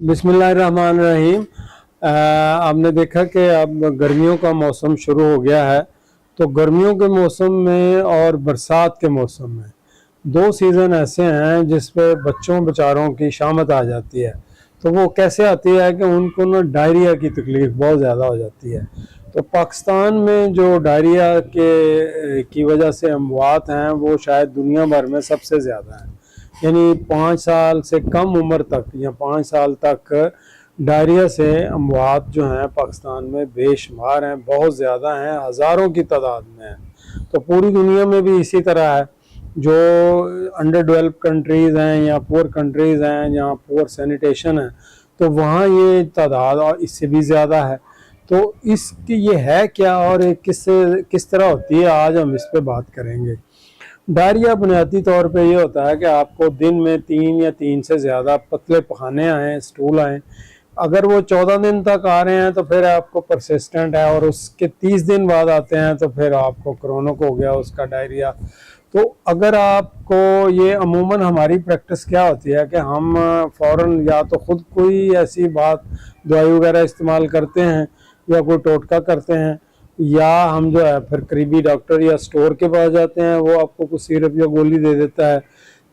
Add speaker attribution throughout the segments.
Speaker 1: बिस्मिल्लाहिर्रहमानिर्रहीम। आपने देखा कि अब गर्मियों का मौसम शुरू हो गया है। तो गर्मियों के मौसम में और बरसात के मौसम में दो सीज़न ऐसे हैं जिस पे बच्चों बेचारों की शामत आ जाती है। तो वो कैसे आती है कि उनको ना डायरिया की तकलीफ़ बहुत ज़्यादा हो जाती है। तो पाकिस्तान में जो डायरिया के की वजह से अमवात हैं वो शायद दुनिया भर में सबसे ज़्यादा हैं। यानी 5 साल से कम उम्र तक या 5 साल तक डायरिया से अमवात जो हैं पाकिस्तान में बेशुमार हैं, बहुत ज़्यादा हैं, हज़ारों की तादाद में हैं। तो पूरी दुनिया में भी इसी तरह है। जो अंडर डेवलप कंट्रीज़ हैं या पुअर कंट्रीज़ हैं जहाँ पुअर सैनिटेशन है, तो वहाँ ये तादाद और इससे भी ज़्यादा है। तो इसकी ये है क्या और ये किस तरह होती है, आज हम इस पे बात करेंगे। डायरिया बुनियादी तौर पे ये होता है कि आपको दिन में 3 से ज़्यादा पतले पखाने आएँ, स्टूल आएँ। अगर वो 14 दिन तक आ रहे हैं तो फिर आपको परसिस्टेंट है, और उसके 30 दिन बाद आते हैं तो फिर आपको क्रोनिक हो गया उसका डायरिया। तो अगर आपको ये अमूमन हमारी प्रैक्टिस क्या होती है कि हम फ़ौरन या तो ख़ुद कोई ऐसी बात दवाई वगैरह इस्तेमाल करते हैं या कोई टोटका करते हैं, या हम जो है फिर करीबी डॉक्टर या स्टोर के पास जाते हैं, वो आपको कुछ सिरप या गोली दे देता है।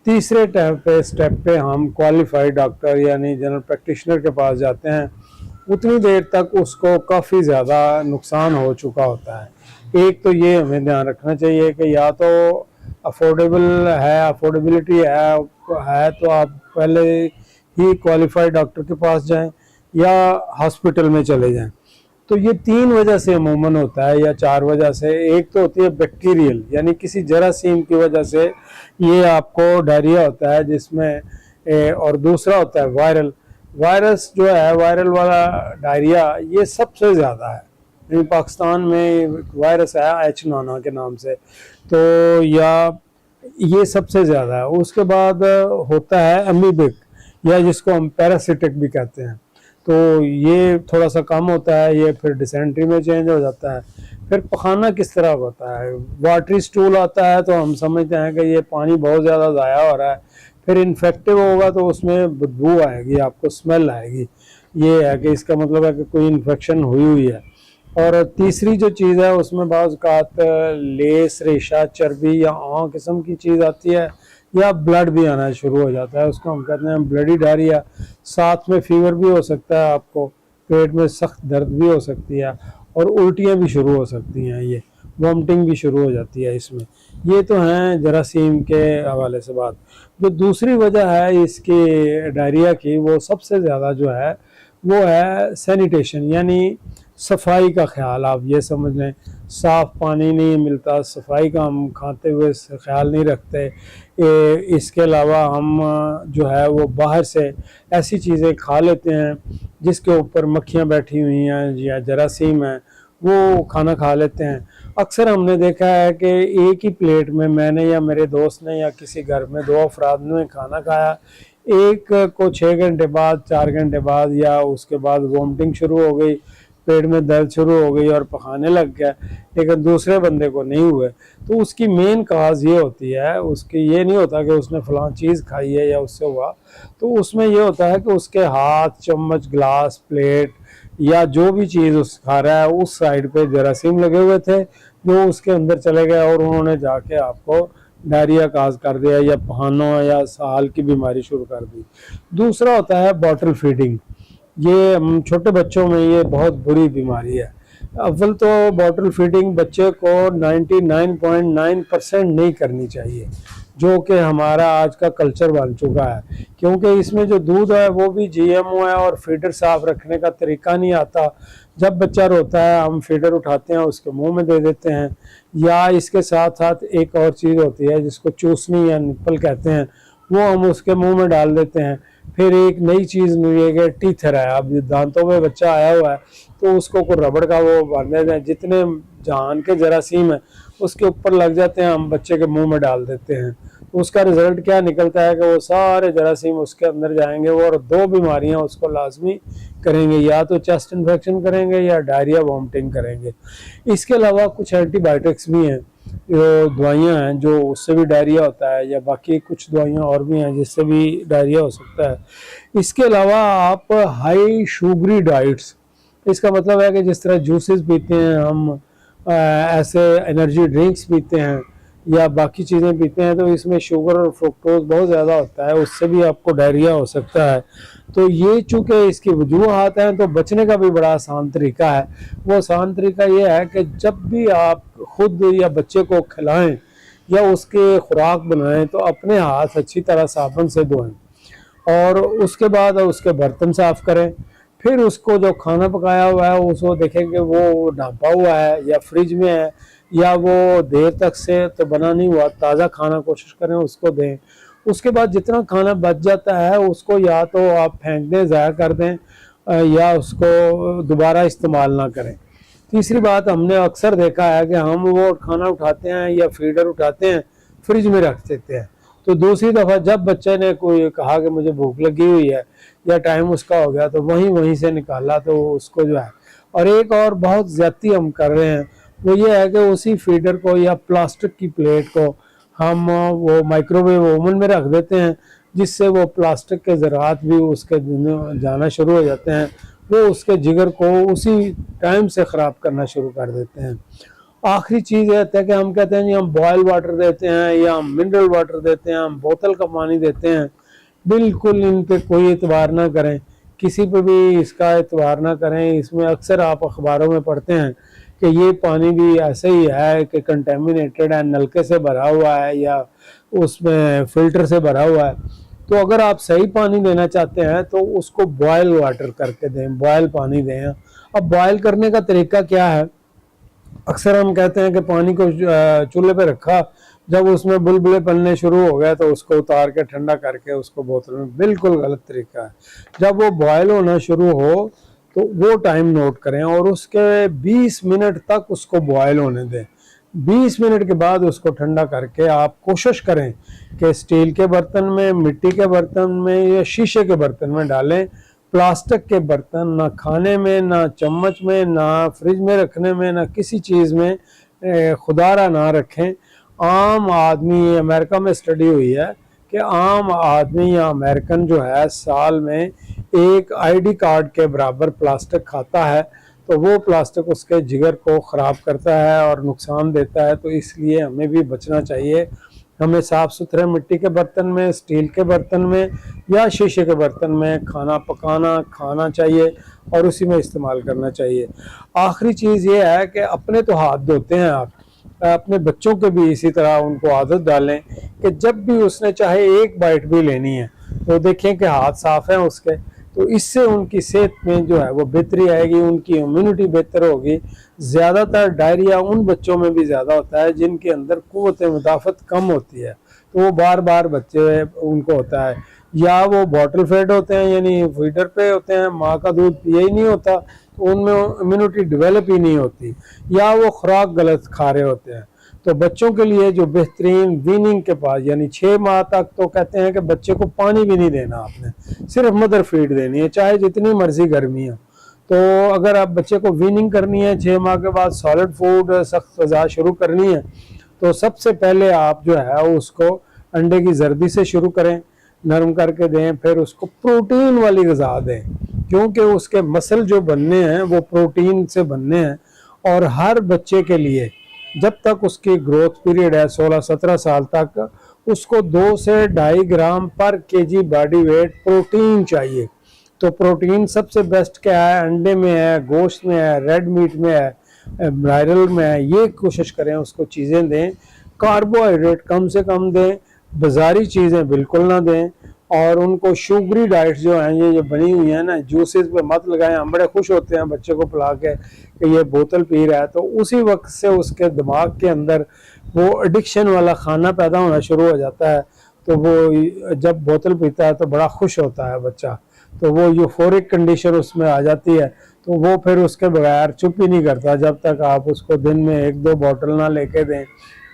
Speaker 1: तीसरे स्टेप पे हम क्वालिफाइड डॉक्टर यानी जनरल प्रैक्टिशनर के पास जाते हैं। उतनी देर तक उसको काफ़ी ज़्यादा नुकसान हो चुका होता है। एक तो ये हमें ध्यान रखना चाहिए कि या तो अफोर्डेबिलिटी है तो आप पहले ही क्वालिफाइड डॉक्टर के पास जाएं या हॉस्पिटल में चले जाएं। तो ये 3 वजह से अमूमन होता है या 4 वजह से। एक तो होती है बैक्टीरियल, यानी किसी जरासीम की वजह से ये आपको डायरिया होता है जिसमें और दूसरा होता है वायरल। वायरस जो है, वायरल वाला डायरिया ये सबसे ज़्यादा है। पाकिस्तान में वायरस है H9 के नाम से, तो या ये सबसे ज़्यादा है। उसके बाद होता है अमीबिक, या जिसको हम पैरासिटिक भी कहते हैं। तो ये थोड़ा सा कम होता है, ये फिर डिसेंट्री में चेंज हो जाता है। फिर पखाना किस तरह होता है, वाटरी स्टूल आता है तो हम समझते हैं कि ये पानी बहुत ज़्यादा ज़ाया हो रहा है। फिर इन्फेक्टिव होगा तो उसमें बदबू आएगी, आपको स्मेल आएगी। ये है कि इसका मतलब है कि कोई इन्फेक्शन हुई है। और तीसरी जो चीज़ है उसमें बाज़ औक़ात लेस, रेशा, चर्बी या आम किस्म की चीज़ आती है, या ब्लड भी आना शुरू हो जाता है। उसको हम कहते हैं ब्लडी डायरिया। साथ में फीवर भी हो सकता है, आपको पेट में सख्त दर्द भी हो सकती है, और उल्टियाँ भी शुरू हो सकती हैं, ये वॉमिटिंग भी शुरू हो जाती है इसमें। ये तो हैं जरासीम के हवाले से बात। जो दूसरी वजह है इसकी डायरिया की, वो सबसे ज़्यादा जो है वो है सैनिटेशन, यानी सफाई का ख्याल। आप ये समझ लें, साफ़ पानी नहीं मिलता, सफाई का हम खाते हुए ख्याल नहीं रखते। इसके अलावा हम जो है वो बाहर से ऐसी चीज़ें खा लेते हैं जिसके ऊपर मक्खियाँ बैठी हुई हैं या जरासीम हैं, वो खाना खा लेते हैं। अक्सर हमने देखा है कि एक ही प्लेट में मैंने या मेरे दोस्त ने या किसी घर में 2 अफराद ने खाना खाया, एक को 6 घंटे बाद, 4 घंटे बाद या उसके बाद वॉमिटिंग शुरू हो गई, पेट में दर्द शुरू हो गई और पखाने लग गया, लेकिन दूसरे बंदे को नहीं हुए। तो उसकी मेन काज ये होती है, उसकी ये नहीं होता कि उसने फलां चीज़ खाई है या उससे हुआ। तो उसमें ये होता है कि उसके हाथ, चम्मच, ग्लास, प्लेट या जो भी चीज़ उस खा रहा है उस साइड पे जरासीम लगे हुए थे, जो उसके अंदर चले गए और उन्होंने जाके आपको डायरिया काज कर दिया या पखानों या साल की बीमारी शुरू कर दी। दूसरा होता है बॉटल फीडिंग। ये छोटे बच्चों में ये बहुत बुरी बीमारी है। अव्वल तो बॉटल फीडिंग बच्चे को 99.9% नहीं करनी चाहिए, जो कि हमारा आज का कल्चर बन चुका है, क्योंकि इसमें जो दूध है वो भी GMO है और फीडर साफ़ रखने का तरीका नहीं आता। जब बच्चा रोता है हम फीडर उठाते हैं उसके मुंह में दे देते हैं, या इसके साथ साथ एक और चीज़ होती है जिसको चूसनी या निप्पल कहते हैं, वो हम उसके मुंह में डाल देते हैं। फिर एक नई चीज़ ये कि टीथर है, अब दांतों में बच्चा आया हुआ है तो उसको कोई रबड़ का वो बांध देते हैं, जितने जान के जरासीम है उसके ऊपर लग जाते हैं, हम बच्चे के मुंह में डाल देते हैं। तो उसका रिज़ल्ट क्या निकलता है कि वो सारे जरासीम उसके अंदर जाएंगे और 2 बीमारियां उसको लाजमी करेंगे, या तो चेस्ट इन्फेक्शन करेंगे या डायरिया वॉमिटिंग करेंगे। इसके अलावा कुछ एंटीबायोटिक्स भी हैं जो दवाइयाँ हैं जो उससे भी डायरिया होता है, या बाकी कुछ दवाइयाँ और भी हैं जिससे भी डायरिया हो सकता है। इसके अलावा आप हाई शुगरी डाइट्स, इसका मतलब है कि जिस तरह जूसेस पीते हैं हम, ऐसे एनर्जी ड्रिंक्स पीते हैं या बाकी चीज़ें पीते हैं, तो इसमें शुगर और फ्रुक्टोज बहुत ज़्यादा होता है, उससे भी आपको डायरिया हो सकता है। तो ये चूँकि इसकी वजूहात हैं, तो बचने का भी बड़ा आसान तरीका है। वो आसान तरीका ये है कि जब भी आप खुद या बच्चे को खिलाएं या उसके खुराक बनाएं, तो अपने हाथ अच्छी तरह साबुन से धोएं और उसके बाद उसके बर्तन साफ़ करें। फिर उसको जो खाना पकाया हुआ है उसको देखें कि वो ढाँपा हुआ है या फ्रिज में है, या वो देर तक से तो बना नहीं हुआ, ताज़ा खाना कोशिश करें उसको दें। उसके बाद जितना खाना बच जाता है उसको या तो आप फेंक दें, ज़ाया कर दें, या उसको दोबारा इस्तेमाल ना करें। तीसरी बात, हमने अक्सर देखा है कि हम वो खाना उठाते हैं या फीडर उठाते हैं, फ्रिज में रख देते हैं। तो दूसरी दफ़ा जब बच्चे ने कोई कहा कि मुझे भूख लगी हुई है या टाइम उसका हो गया, तो वहीं से निकाला तो उसको जो है। और एक और बहुत ज़्यादती हम कर रहे हैं वो ये है कि उसी फीडर को या प्लास्टिक की प्लेट को हम वो माइक्रोवेव ओवन में रख देते हैं, जिससे वो प्लास्टिक के ज़रात भी उसके जाना शुरू हो जाते हैं, वो उसके जिगर को उसी टाइम से ख़राब करना शुरू कर देते हैं। आखिरी चीज़ ये है कि हम कहते हैं जी हम बॉयल वाटर देते हैं या हम मिनरल वाटर देते हैं, हम बोतल का पानी देते हैं। बिल्कुल इन पे कोई एतबार ना करें, किसी पे भी इसका एतबार ना करें। इसमें अक्सर आप अखबारों में पढ़ते हैं कि ये पानी भी ऐसे ही है कि कंटेमिनेटेड है, नलके से भरा हुआ है या उसमें फ़िल्टर से भरा हुआ है। तो अगर आप सही पानी देना चाहते हैं तो उसको बॉयल वाटर करके दें, बॉयल पानी दें। अब बॉयल करने का तरीका क्या है? अक्सर हम कहते हैं कि पानी को चूल्हे पे रखा, जब उसमें बुलबुले बनने शुरू हो गए तो उसको उतार के ठंडा करके उसको बोतल में, बिल्कुल गलत तरीका है। जब वो बॉयल होना शुरू हो तो वो टाइम नोट करें और उसके 20 मिनट तक उसको बॉयल होने दें। 20 मिनट के बाद उसको ठंडा करके आप कोशिश करें कि स्टील के बर्तन में, मिट्टी के बर्तन में या शीशे के बर्तन में डालें। प्लास्टिक के बर्तन ना खाने में, ना चम्मच में, ना फ्रिज में रखने में, ना किसी चीज़ में खुदारा ना रखें। आम आदमी, अमेरिका में स्टडी हुई है कि आम आदमी या अमेरिकन जो है साल में एक आईडी कार्ड के बराबर प्लास्टिक खाता है। तो वो प्लास्टिक उसके जिगर को ख़राब करता है और नुकसान देता है। तो इसलिए हमें भी बचना चाहिए। हमें साफ़ सुथरे मिट्टी के बर्तन में, स्टील के बर्तन में या शीशे के बर्तन में खाना खाना चाहिए और उसी में इस्तेमाल करना चाहिए। आखिरी चीज़ ये है कि अपने तो हाथ धोते हैं आप, अपने बच्चों के भी इसी तरह उनको आदत डालें कि जब भी उसने चाहे एक बाइट भी लेनी है तो देखें कि हाथ साफ़ हैं उसके। तो इससे उनकी सेहत में जो है वो बेहतरी आएगी, उनकी इम्यूनिटी बेहतर होगी। ज़्यादातर डायरिया उन बच्चों में भी ज़्यादा होता है जिनके अंदर क़ुव्वत मुदाफ़त कम होती है, तो वो बार बार बच्चे उनको होता है, या वो बॉटल फेड होते हैं यानी फीडर पे होते हैं, माँ का दूध पिया ही नहीं होता तो उनमें इम्यूनिटी डेवलप ही नहीं होती, या वो खुराक गलत खा रहे होते हैं। तो बच्चों के लिए जो बेहतरीन वीनिंग के पास, यानी 6 माह तक तो कहते हैं कि बच्चे को पानी भी नहीं देना आपने, सिर्फ मदर फीड देनी है, चाहे जितनी मर्जी गर्मी हो। तो अगर आप बच्चे को वीनिंग करनी है 6 माह के बाद, सॉलिड फूड, सख्त ग़िज़ा शुरू करनी है, तो सबसे पहले आप जो है उसको अंडे की जर्दी से शुरू करें, नरम करके दें। फिर उसको प्रोटीन वाली ग़िज़ा दें, क्योंकि उसके मसल जो बनने हैं वो प्रोटीन से बनने हैं। और हर बच्चे के लिए जब तक उसकी ग्रोथ पीरियड है 16-17 साल तक, उसको 2 से 2.5 ग्राम पर केजी बॉडी वेट प्रोटीन चाहिए। तो प्रोटीन सबसे बेस्ट क्या है? अंडे में है, गोश्त में है, रेड मीट में है, ब्रायरल में है। ये कोशिश करें उसको चीज़ें दें। कार्बोहाइड्रेट कम से कम दें, बाज़ारी चीज़ें बिल्कुल ना दें। और उनको शुगरी डाइट्स जो हैं, ये जो बनी हुई हैं ना, जूसेस पे मत लगाएं। हम बड़े खुश होते हैं बच्चे को पिला के कि ये बोतल पी रहा है, तो उसी वक्त से उसके दिमाग के अंदर वो एडिक्शन वाला खाना पैदा होना शुरू हो जाता है। तो वो जब बोतल पीता है तो बड़ा खुश होता है बच्चा, तो वो यूफोरिक कंडीशन उसमें आ जाती है। तो वो फिर उसके बगैर चुप ही नहीं करता जब तक आप उसको दिन में 1-2 बोतल ना लेके दें,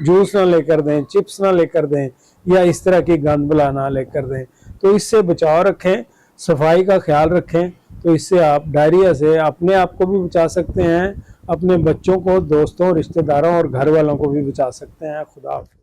Speaker 1: जूस ना लेकर दें, चिप्स ना लेकर दें, या इस तरह की गंद बला ना लेकर दें। तो इससे बचाव रखें, सफाई का ख्याल रखें। तो इससे आप डायरिया से अपने आप को भी बचा सकते हैं अपने बच्चों को, दोस्तों, रिश्तेदारों और घर वालों को भी बचा सकते हैं। खुदा हाफिज़।